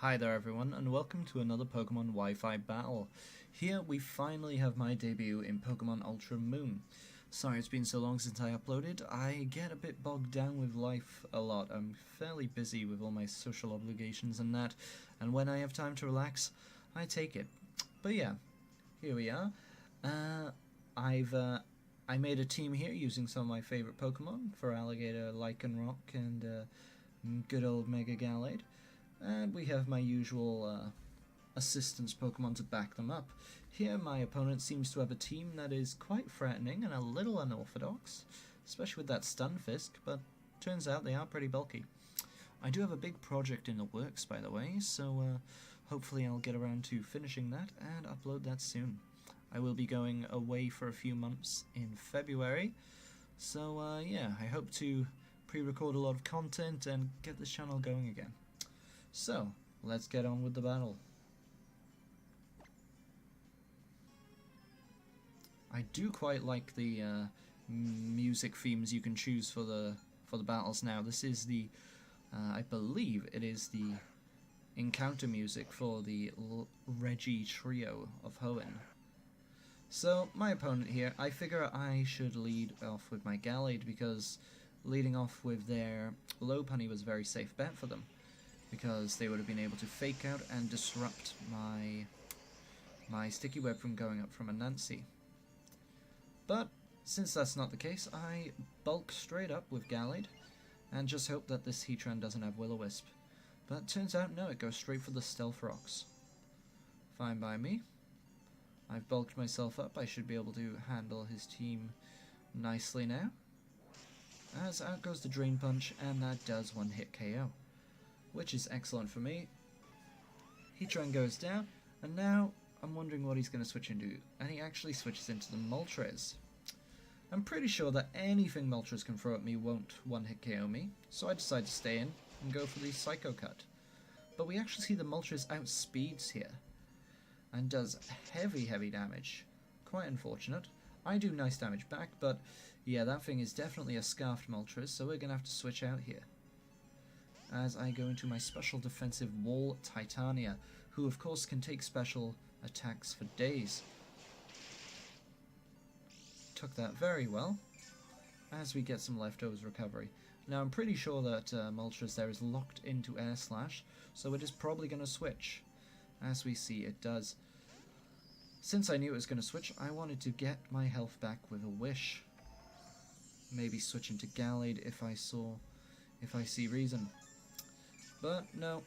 Hi there everyone, and welcome to another Pokemon Wi-Fi battle. Here we finally have my debut in Pokemon Ultra Moon. Sorry it's been so long since I uploaded. I get a bit bogged down with life a lot. I'm fairly busy with all my social obligations and that, and when I have time to relax, I take it. But yeah, here we are. I made a team here using some of my favourite Pokemon for Alligator, Lycanroc, and good old Mega Gallade. And we have my usual assistance Pokemon to back them up. Here my opponent seems to have a team that is quite threatening and a little unorthodox, especially with that Stunfisk, but turns out they are pretty bulky. I do have a big project in the works, by the way, so hopefully I'll get around to finishing that and upload that soon. I will be going away for a few months in February, so yeah, I hope to pre-record a lot of content and get this channel going again. So, let's get on with the battle. I do quite like the music themes you can choose for the battles now. This is the, I believe it is the encounter music for the Reggie trio of Hoenn. So, my opponent here, I figure I should lead off with my Gallade because leading off with their Lopunny was a very safe bet for them, because they would have been able to fake out and disrupt my Sticky Web from going up from a Nancy. But since that's not the case, I bulk straight up with Gallade and just hope that this Heatran doesn't have Will-O-Wisp. But turns out no, it goes straight for the Stealth Rocks. Fine by me. I've bulked myself up, I should be able to handle his team nicely now. As out goes the Drain Punch, and that does one hit KO, which is excellent for me. Heatran goes down, and now I'm wondering what he's going to switch into, and he actually switches into the Moltres. I'm pretty sure that anything Moltres can throw at me won't one-hit KO me, so I decide to stay in and go for the Psycho Cut. But we actually see the Moltres outspeeds here, and does heavy damage. Quite unfortunate. I do nice damage back, but yeah, that thing is definitely a Scarfed Moltres, so we're going to have to switch out here, as I go into my special defensive Wall Titania, who of course can take special attacks for days. Took that very well, as we get some leftovers recovery. Now I'm pretty sure that Moltres there is locked into Air Slash, so it is probably going to switch. As we see, it does. Since I knew it was going to switch, I wanted to get my health back with a Wish. Maybe switch into Gallade if I see reason. But no,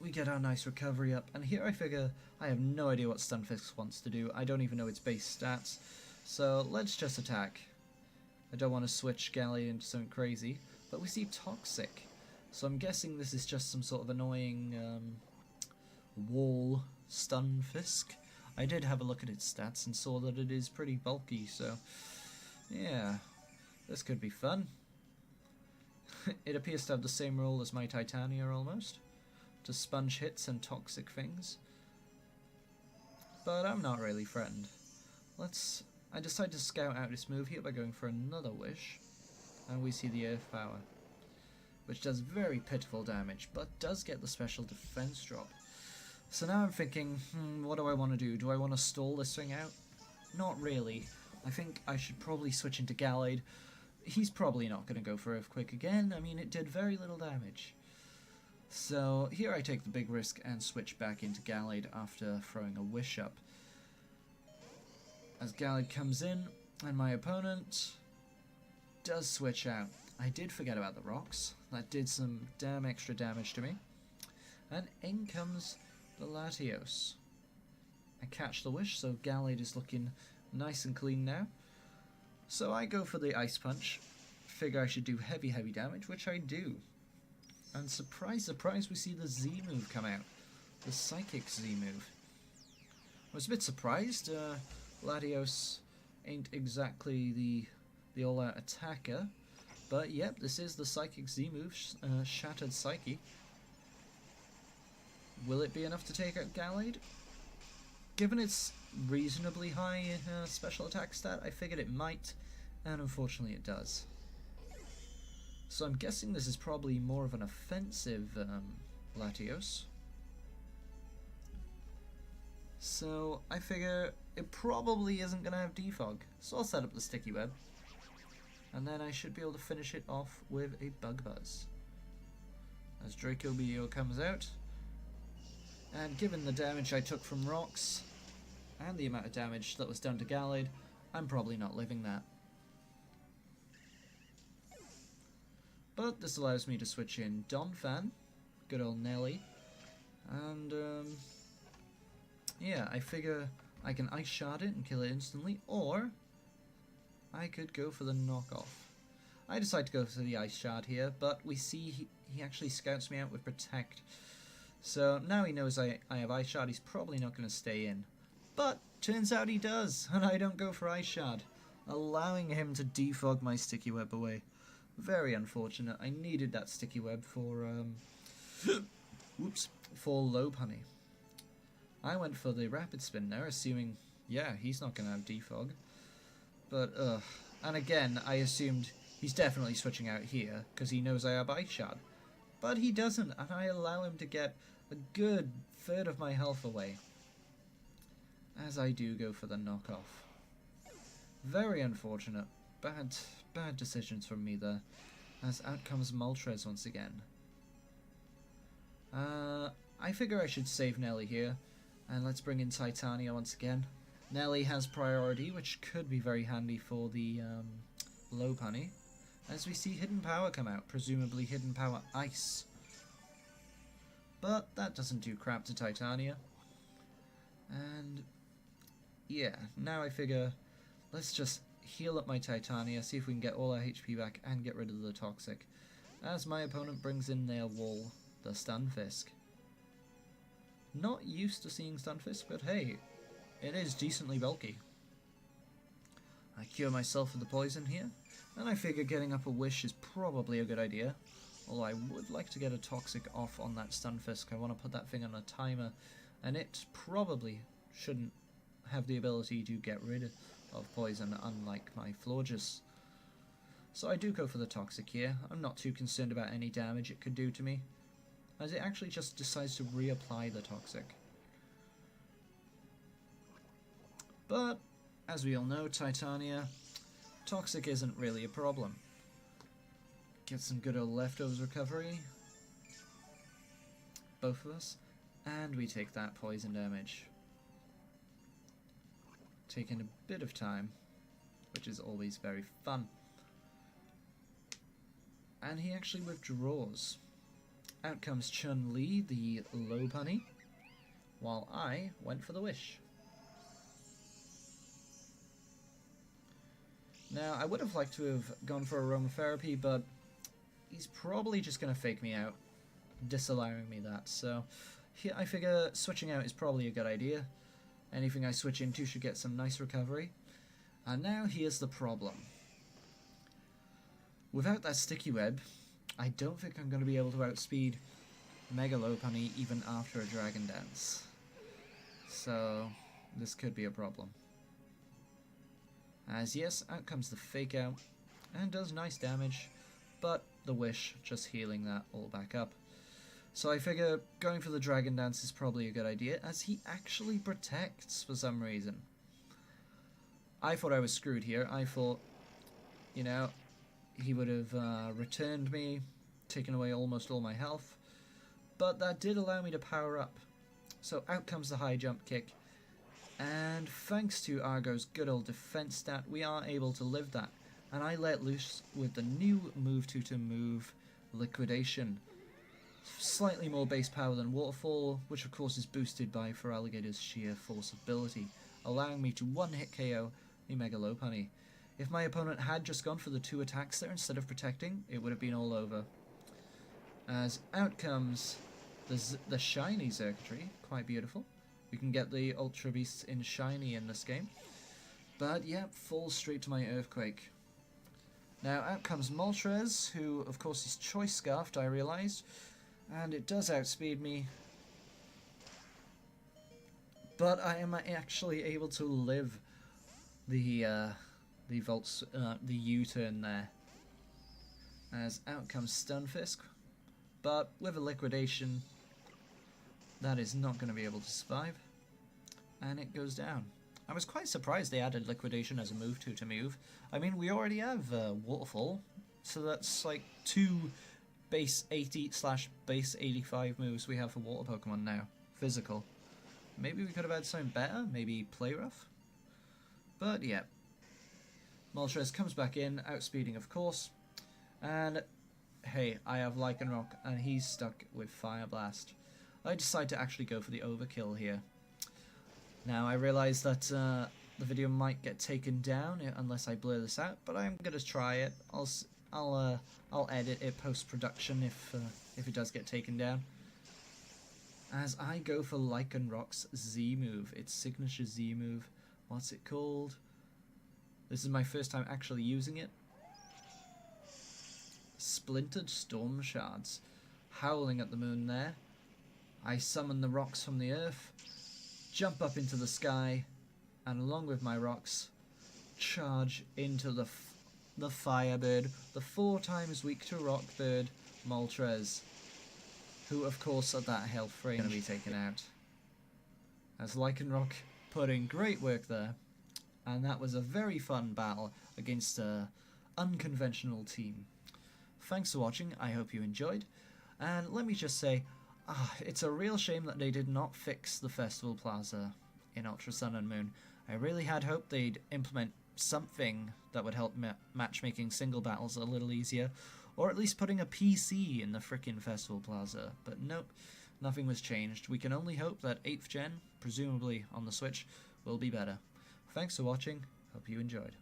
we get our nice recovery up, and here I figure I have no idea what Stunfisk wants to do. I don't even know its base stats, so let's just attack. I don't want to switch Gallade into something crazy, but we see Toxic, so I'm guessing this is just some sort of annoying wall Stunfisk. I did have a look at its stats and saw that it is pretty bulky, so yeah, this could be fun. It appears to have the same role as my Titania almost, to sponge hits and toxic things. But I'm not really threatened. I decide to scout out this move here by going for another Wish, and we see the Earth Power, which does very pitiful damage, but does get the special defense drop. So now I'm thinking, what do I want to do? Do I want to stall this thing out? Not really. I think I should probably switch into Gallade. He's probably not going to go for Earthquake again. I mean, it did very little damage. So here I take the big risk and switch back into Gallade after throwing a Wish up. As Gallade comes in, and my opponent does switch out. I did forget about the rocks. That did some damn extra damage to me. And in comes the Latios. I catch the Wish, so Gallade is looking nice and clean now. So I go for the Ice Punch, figure I should do heavy damage, which I do. And surprise, we see the Z move come out. The Psychic Z move. I was a bit surprised. Latios ain't exactly the all-out attacker. But yep, this is the Psychic Z move, Shattered Psyche. Will it be enough to take out Gallade? Given its reasonably high special attack stat, I figured it might, and unfortunately it does. So I'm guessing this is probably more of an offensive Latios. So I figure it probably isn't going to have defog, so I'll set up the sticky web. And then I should be able to finish it off with a Bug Buzz. As Draco Bio comes out, and given the damage I took from rocks, and the amount of damage that was done to Gallade, I'm probably not living that. But this allows me to switch in Donphan, good old Nelly, and yeah, I figure I can Ice Shard it and kill it instantly, or I could go for the knockoff. I decide to go for the Ice Shard here, but we see he actually scouts me out with Protect. So now he knows I have Ice Shard, he's probably not going to stay in. But turns out he does, and I don't go for Ice Shard, allowing him to defog my sticky web away. Very unfortunate. I needed that sticky web for whoops, for Lopunny. I went for the Rapid Spin there, assuming, yeah, he's not going to have defog. But, and again, I assumed he's definitely switching out here, because he knows I have Ice Shard. But he doesn't, and I allow him to get a good third of my health away. As I do go for the knockoff. Very unfortunate. Bad decisions from me there. As out comes Moltres once again. I figure I should save Nelly here. And let's bring in Titania once again. Nelly has priority, which could be very handy for the Lopunny. As we see Hidden Power come out, presumably Hidden Power Ice. But that doesn't do crap to Titania. And yeah, now I figure let's just heal up my Titania, see if we can get all our HP back and get rid of the Toxic. As my opponent brings in their wall, the Stunfisk. Not used to seeing Stunfisk, but hey, it is decently bulky. I cure myself of the poison here, and I figure getting up a Wish is probably a good idea. Although I would like to get a Toxic off on that Stunfisk. I want to put that thing on a timer, and it probably shouldn't have the ability to get rid of poison, unlike my Florges. So I do go for the Toxic here. I'm not too concerned about any damage it could do to me, as it actually just decides to reapply the Toxic. But, as we all know, Titania, Toxic isn't really a problem. Get some good old leftovers recovery, both of us, and we take that poison damage. Taking a bit of time, which is always very fun. And he actually withdraws. Out comes Chun-Li, the Lopunny, while I went for the Wish. Now, I would have liked to have gone for Aromatherapy, but he's probably just going to fake me out, disallowing me that. So here, I figure switching out is probably a good idea. Anything I switch into should get some nice recovery. And now here's the problem. Without that sticky web, I don't think I'm going to be able to outspeed Mega Lopunny even after a Dragon Dance. So this could be a problem. As yes, out comes the Fake Out, and does nice damage, but the Wish just healing that all back up. So I figure going for the Dragon Dance is probably a good idea, as he actually protects for some reason. I thought I was screwed here. I thought, you know, he would have returned me, taken away almost all my health, but that did allow me to power up. So out comes the high jump kick, and thanks to Argo's good old defense stat, we are able to live that. And I let loose with the new move to move Liquidation. Slightly more base power than Waterfall, which of course is boosted by Feraligator's sheer force ability, allowing me to one-hit KO a Mega Lopunny. If my opponent had just gone for the 2 attacks there instead of protecting, it would have been all over. As out comes the shiny circuitry, quite beautiful. We can get the Ultra Beasts in shiny in this game. But yeah, falls straight to my Earthquake. Now out comes Moltres, who of course is Choice Scarfed, I realised. And it does outspeed me. But I am actually able to live the U-turn there. As out comes Stunfisk. But with a Liquidation, That is not going to be able to survive. And it goes down. I was quite surprised they added Liquidation as a move to move. I mean, we already have Waterfall, so that's like 2 base 80/base 85 moves we have for water Pokemon now. Physical. Maybe we could have had something better, maybe Play Rough. But yeah. Moltres comes back in, outspeeding of course. And hey, I have Lycanroc and he's stuck with Fire Blast. I decide to actually go for the overkill here. Now I realise that the video might get taken down unless I blur this out, but I'm gonna try it. I'll edit it post-production if it does get taken down. As I go for Lycanroc's Z move, its signature Z move. What's it called? This is my first time actually using it. Splintered Storm Shards. Howling at the moon there. I summon the rocks from the earth, jump up into the sky, and along with my rocks, charge into the Firebird, the 4 times weak to rock bird, Moltres, who of course at that health range is going to be taken out. As Lycanroc put in great work there, and that was a very fun battle against an unconventional team. Thanks for watching, I hope you enjoyed, and let me just say, it's a real shame that they did not fix the Festival Plaza in Ultra Sun and Moon. I really had hoped they'd implement something that would help matchmaking single battles a little easier, or at least putting a PC in the frickin' Festival Plaza, but nope, nothing was changed. We can only hope that 8th gen, presumably on the Switch, will be better. Thanks for watching, hope you enjoyed.